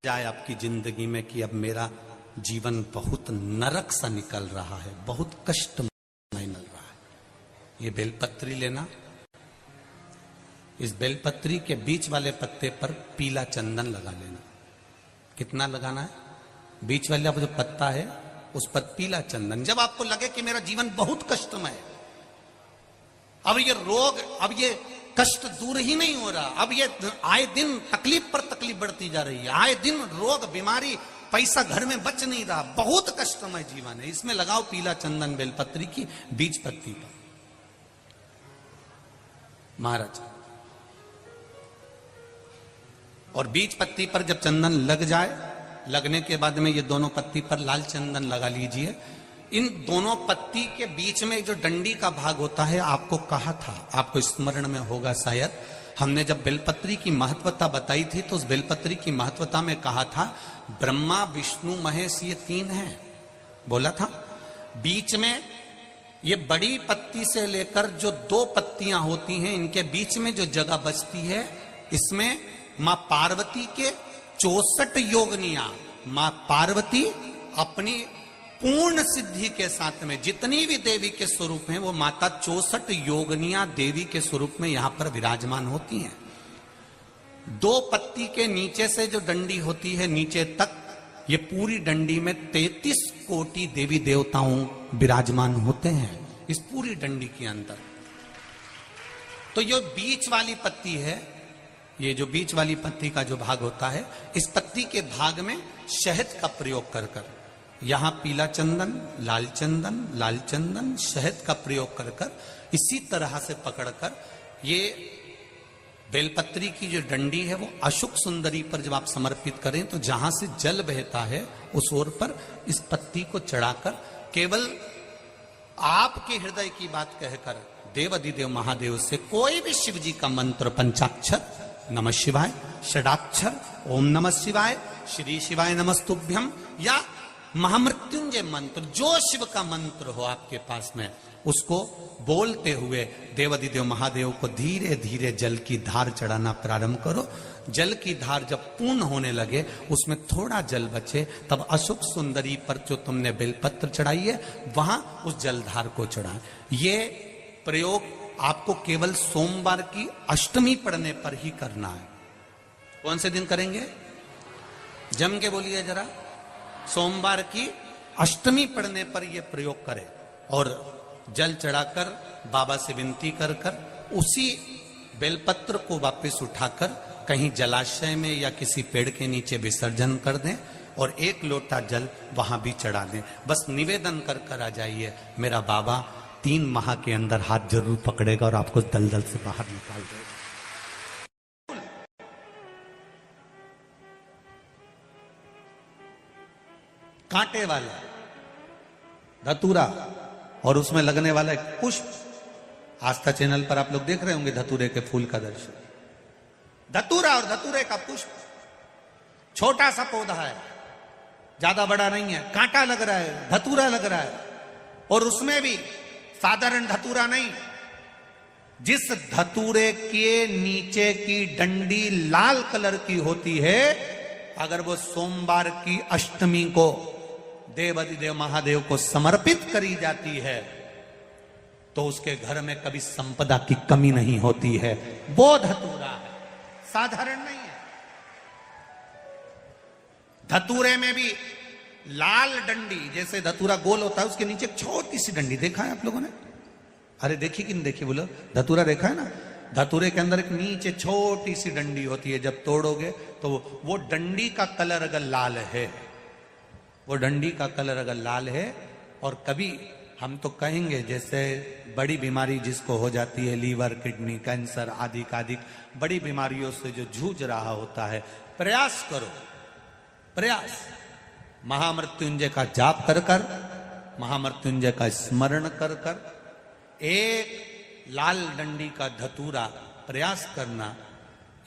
जाए आपकी जिंदगी में कि अब मेरा जीवन बहुत नरक सा निकल रहा है, बहुत कष्टमय मिल रहा है। ये बेलपत्री लेना, इस बेलपत्री के बीच वाले पत्ते पर पीला चंदन लगा लेना। कितना लगाना है? बीच वाला जो पत्ता है उस पर पीला चंदन। जब आपको लगे कि मेरा जीवन बहुत कष्टमय है, अब ये रोग, अब ये कष्ट दूर ही नहीं हो रहा, अब ये आए दिन तकलीफ पर तकलीफ बढ़ती जा रही है, आए दिन रोग बीमारी, पैसा घर में बच नहीं रहा, बहुत कष्टमय जीवन है, इसमें लगाओ पीला चंदन बेलपत्री की बीज पत्ती पर। महाराज, और बीज पत्ती पर जब चंदन लग जाए, लगने के बाद में ये दोनों पत्ती पर लाल चंदन लगा लीजिए। इन दोनों पत्ती के बीच में जो डंडी का भाग होता है, आपको कहा था, आपको स्मरण में होगा शायद, हमने जब बेलपत्री की महत्वता बताई थी तो उस बेलपत्री की महत्वता में कहा था ब्रह्मा विष्णु महेश ये तीन हैं, बोला था। बीच में ये बड़ी पत्ती से लेकर जो दो पत्तियां होती हैं, इनके बीच में जो जगह बचती है, इसमें मां पार्वती के 64 योगनियां, मां पार्वती अपनी पूर्ण सिद्धि के साथ में जितनी भी देवी के स्वरूप हैं, वो माता 64 योगनियां देवी के स्वरूप में यहां पर विराजमान होती हैं। दो पत्ती के नीचे से जो डंडी होती है नीचे तक, ये पूरी डंडी में 33 कोटि देवी देवताओं विराजमान होते हैं इस पूरी डंडी के अंदर। तो ये बीच वाली पत्ती है, ये जो बीच वाली पत्ती का जो भाग होता है, इस पत्ती के भाग में शहद का प्रयोग कर कर, यहां पीला चंदन, लाल चंदन, लाल चंदन, शहद का प्रयोग कर कर, इसी तरह से पकड़कर ये बेलपत्री की जो डंडी है वो अशुक सुंदरी पर जब आप समर्पित करें तो जहां से जल बहता है उस ओर पर इस पत्ती को चढ़ाकर केवल आपके हृदय की बात कहकर देवाधिदेव महादेव से कोई भी शिव जी का मंत्र, पंचाक्षर, नमः शिवाय, षडाक्षर, ओम नमः शिवाय, श्री शिवाय नमस्तुभ्यम, या महामृत्युंजय मंत्र, जो शिव का मंत्र हो आपके पास में, उसको बोलते हुए देवाधिदेव महादेव को धीरे धीरे जल की धार चढ़ाना प्रारंभ करो। जल की धार जब पूर्ण होने लगे, उसमें थोड़ा जल बचे, तब अशुक सुंदरी पर जो तुमने बेलपत्र चढ़ाई है वहां उस जलधार को चढ़ा। ये प्रयोग आपको केवल सोमवार की अष्टमी पढ़ने पर ही करना है। कौन से दिन करेंगे? जम के बोलिए जरा। सोमवार की अष्टमी पढ़ने पर यह प्रयोग करें और जल चढ़ाकर बाबा से विनती कर कर उसी बेलपत्र को वापस उठाकर कहीं जलाशय में या किसी पेड़ के नीचे विसर्जन कर दें और एक लोटा जल वहां भी चढ़ा दें। बस निवेदन कर कर आ जाइए, मेरा बाबा 3 माह के अंदर हाथ जरूर पकड़ेगा और आपको दलदल से बाहर निकाल देगा। कांटे वाला धतूरा और उसमें लगने वाला एक पुष्प, आस्था चैनल पर आप लोग देख रहे होंगे धतूरे के फूल का दर्शन। धतूरा और धतूरे का पुष्प, छोटा सा पौधा है, ज्यादा बड़ा नहीं है, कांटा लग रहा है, धतूरा लग रहा है, और उसमें भी साधारण धतूरा नहीं, जिस धतूरे के नीचे की डंडी लाल कलर की होती है, अगर वो सोमवार की अष्टमी को देवाधिदेव महादेव को समर्पित करी जाती है तो उसके घर में कभी संपदा की कमी नहीं होती है। वो धतूरा है, साधारण नहीं है। धतूरे में भी लाल डंडी, जैसे धतूरा गोल होता है उसके नीचे एक छोटी सी डंडी, देखा है आप लोगों ने? अरे देखी कि नहीं देखी बोलो? धतूरा देखा है ना? धतूरे के अंदर एक नीचे छोटी सी डंडी होती है, जब तोड़ोगे तो वो डंडी का कलर अगर लाल है, वो डंडी का कलर अगर लाल है, और कभी हम तो कहेंगे जैसे बड़ी बीमारी जिसको हो जाती है, लीवर, किडनी, कैंसर आदि आदि बड़ी बीमारियों से जो जूझ रहा होता है, प्रयास करो, प्रयास महामृत्युंजय का जाप कर कर, महामृत्युंजय का स्मरण कर कर, एक लाल डंडी का धतूरा प्रयास करना।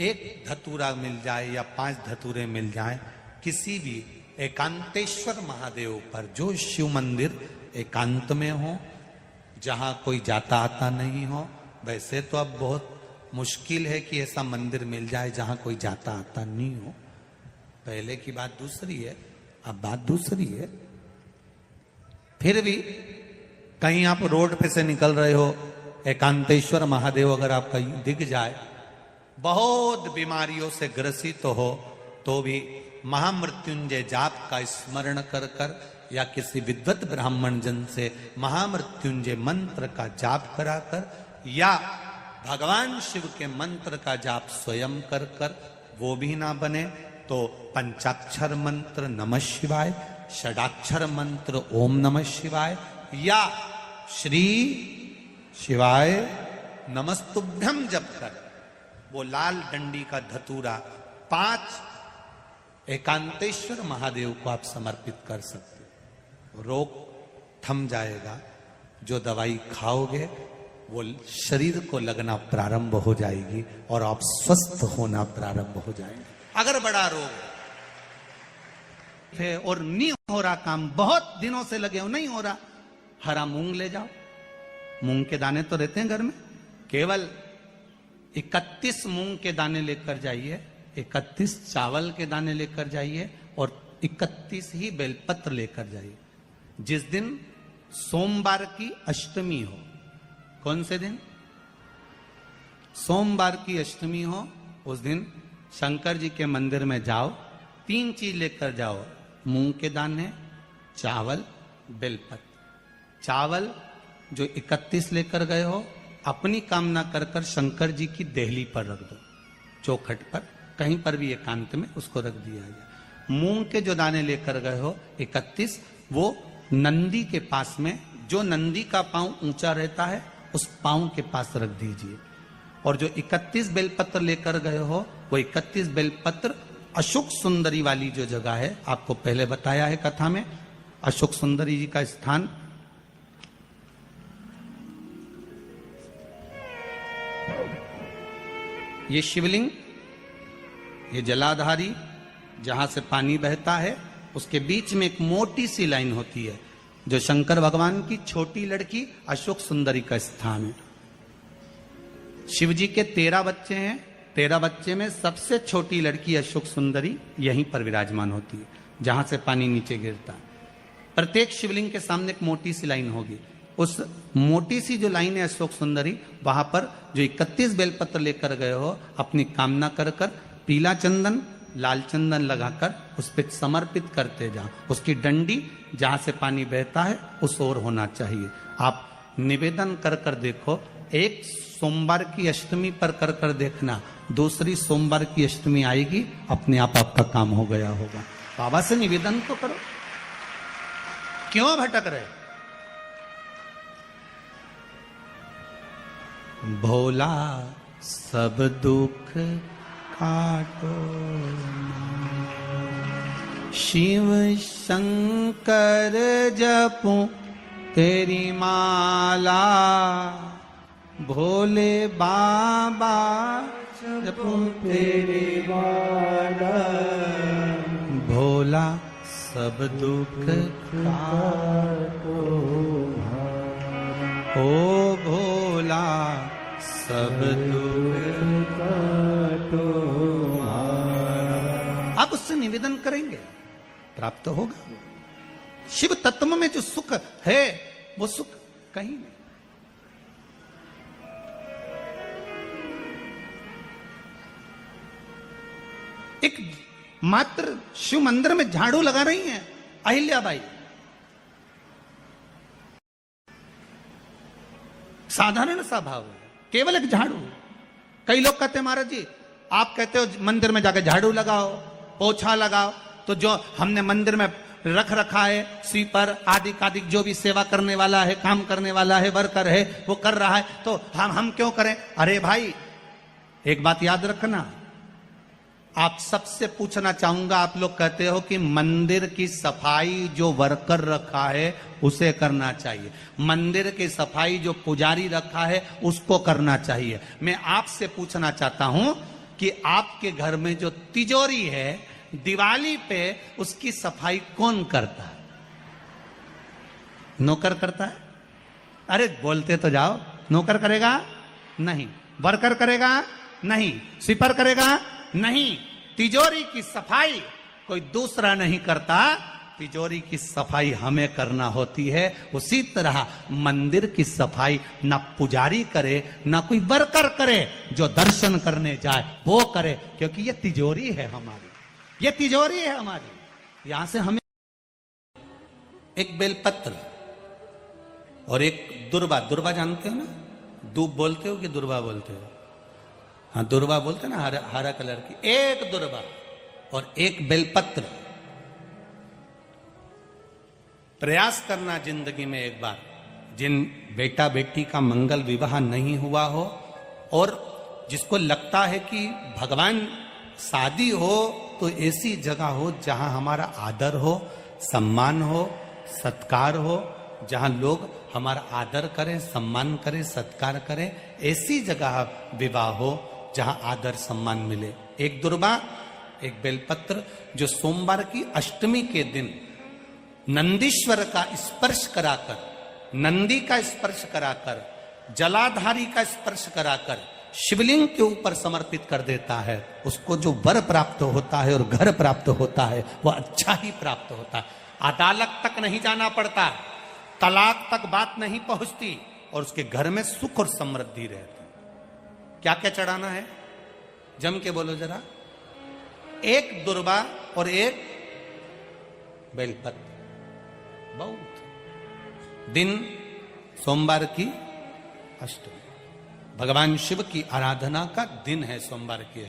एक धतूरा मिल जाए या 5 धतूरे मिल जाए किसी भी एकांतेश्वर महादेव पर, जो शिव मंदिर एकांत में हो, जहां कोई जाता आता नहीं हो। वैसे तो अब बहुत मुश्किल है कि ऐसा मंदिर मिल जाए जहां कोई जाता आता नहीं हो, पहले की बात दूसरी है, अब बात दूसरी है। फिर भी कहीं आप रोड पे से निकल रहे हो, एकांतेश्वर महादेव अगर आपका दिख जाए, बहुत बीमारियों से ग्रसित हो, तो भी महामृत्युंजय जाप का स्मरण कर कर या किसी विद्वत ब्राह्मण जन से महामृत्युंजय मंत्र का जाप कराकर या भगवान शिव के मंत्र का जाप स्वयं कर कर वो भी ना बने तो पंचाक्षर मंत्र नमः शिवाय, षडाक्षर मंत्र ओम नमः शिवाय या श्री शिवाय नमस्तुभ्यम जप कर वो लाल डंडी का धतूरा 5 एकांतेश्वर महादेव को आप समर्पित कर सकते हो। रोग थम जाएगा, जो दवाई खाओगे वो शरीर को लगना प्रारंभ हो जाएगी और आप स्वस्थ होना प्रारंभ हो जाएंगे। अगर बड़ा रोग है और नहीं हो रहा काम, बहुत दिनों से लगे हो नहीं हो रहा, हरा मूंग ले जाओ, मूंग के दाने तो रहते हैं घर में, केवल 31 मूंग के दाने लेकर जाइए, 31 चावल के दाने लेकर जाइए और 31 ही बेलपत्र लेकर जाइए। जिस दिन सोमवार की अष्टमी हो, कौन से दिन? सोमवार की अष्टमी हो, उस दिन शंकर जी के मंदिर में जाओ, 3 चीज लेकर जाओ, मूंग के दाने, चावल, बेलपत्र। चावल जो 31 लेकर गए हो, अपनी कामना कर कर शंकर जी की देहली पर रख दो, चौखट पर कहीं पर भी एकांत में उसको रख दिया जाए। मूंग के जो दाने लेकर गए हो 31, वो नंदी के पास में, जो नंदी का पांव ऊंचा रहता है उस पांव के पास रख दीजिए। और जो 31 बेलपत्र लेकर गए हो, वो 31 बेलपत्र अशोक सुंदरी वाली जो जगह है, आपको पहले बताया है कथा में, अशोक सुंदरी जी का स्थान ये शिवलिंग, ये जलाधारी जहां से पानी बहता है, उसके बीच में एक मोटी सी लाइन होती है जो शंकर भगवान की छोटी लड़की अशोक सुंदरी का स्थान है। शिव जी के 13 बच्चे हैं, 13 बच्चे में सबसे छोटी लड़की अशोक सुंदरी यहीं पर विराजमान होती है जहां से पानी नीचे गिरता है। प्रत्येक शिवलिंग के सामने एक मोटी सी लाइन होगी, उस मोटी सी जो लाइन है अशोक सुंदरी, वहां पर जो 31 बेलपत्र लेकर गए हो, अपनी कामना कर कर पीला चंदन लाल चंदन लगाकर उस पर समर्पित करते जाओ। उसकी डंडी जहां से पानी बहता है उस ओर होना चाहिए। आप निवेदन कर कर देखो, एक सोमवार की अष्टमी पर कर कर देखना, दूसरी सोमवार की अष्टमी आएगी, अपने आप आपका काम हो गया होगा। बाबा से निवेदन तो करो, क्यों भटक रहे? भोला सब दुख काटो, शिव शंकर जपो तेरी माला, भोले बाबा जपो तेरी माला, भोला सब दुख काटो, ओ भोला सब दुख काटो। आप उससे निवेदन करेंगे, प्राप्त होगा। शिव तत्व में जो सुख है वो सुख कहीं नहीं। एक मात्र शिव मंदिर में झाड़ू लगा रही हैं अहिल्याबाई, साधारण सा भाव है, केवल एक झाड़ू। कई लोग कहते हैं महाराज जी आप कहते हो मंदिर में जाकर झाड़ू लगाओ, पोछा लगाओ, तो जो हमने मंदिर में रख रखा है स्वीपर आदि जो भी सेवा करने वाला है, काम करने वाला है, वर्कर है, वो कर रहा है, तो हम क्यों करें? अरे भाई एक बात याद रखना, आप सबसे पूछना चाहूंगा, आप लोग कहते हो कि मंदिर की सफाई जो वर्कर रखा है उसे करना चाहिए, मंदिर की सफाई जो पुजारी रखा है उसको करना चाहिए। मैं आपसे पूछना चाहता हूं कि आपके घर में जो तिजोरी है, दिवाली पे उसकी सफाई कौन करता है? नौकर करता है? अरे बोलते तो जाओ। नौकर करेगा? नहीं। वर्कर करेगा? नहीं। स्वीपर करेगा? नहीं। तिजोरी की सफाई कोई दूसरा नहीं करता। तिजोरी की सफाई हमें करना होती है। उसी तरह मंदिर की सफाई ना पुजारी करे ना कोई वर्कर करे, जो दर्शन करने जाए वो करे, क्योंकि ये तिजोरी है हमारी, ये तिजोरी है हमारी। यहां से हमें एक बेलपत्र और एक दुर्वा, दुर्वा जानते हो ना, दूब बोलते हो कि दुर्वा बोलते हो? हाँ, दुर्वा बोलते ना, हरा हरा कलर की। एक दुर्वा और एक बेलपत्र प्रयास करना जिंदगी में एक बार। जिन बेटा बेटी का मंगल विवाह नहीं हुआ हो और जिसको लगता है कि भगवान शादी हो तो ऐसी जगह हो जहां हमारा आदर हो, सम्मान हो, सत्कार हो, जहां लोग हमारा आदर करें, सम्मान करें, सत्कार करें, ऐसी जगह विवाह हो जहां आदर सम्मान मिले। एक दुर्वा, एक बेलपत्र, जो सोमवार की अष्टमी के दिन नंदीश्वर का स्पर्श कराकर, नंदी का स्पर्श कराकर, जलाधारी का स्पर्श कराकर शिवलिंग के ऊपर समर्पित कर देता है, उसको जो वर प्राप्त होता है और घर प्राप्त होता है वो अच्छा ही प्राप्त होता है। अदालत तक नहीं जाना पड़ता, तलाक तक बात नहीं पहुंचती और उसके घर में सुख और समृद्धि रहती। क्या क्या चढ़ाना है जम के बोलो जरा? एक दुर्वा और एक बेलपत्र। बहुत दिन सोमवार की अष्टमी, भगवान शिव की आराधना का दिन है सोमवार की।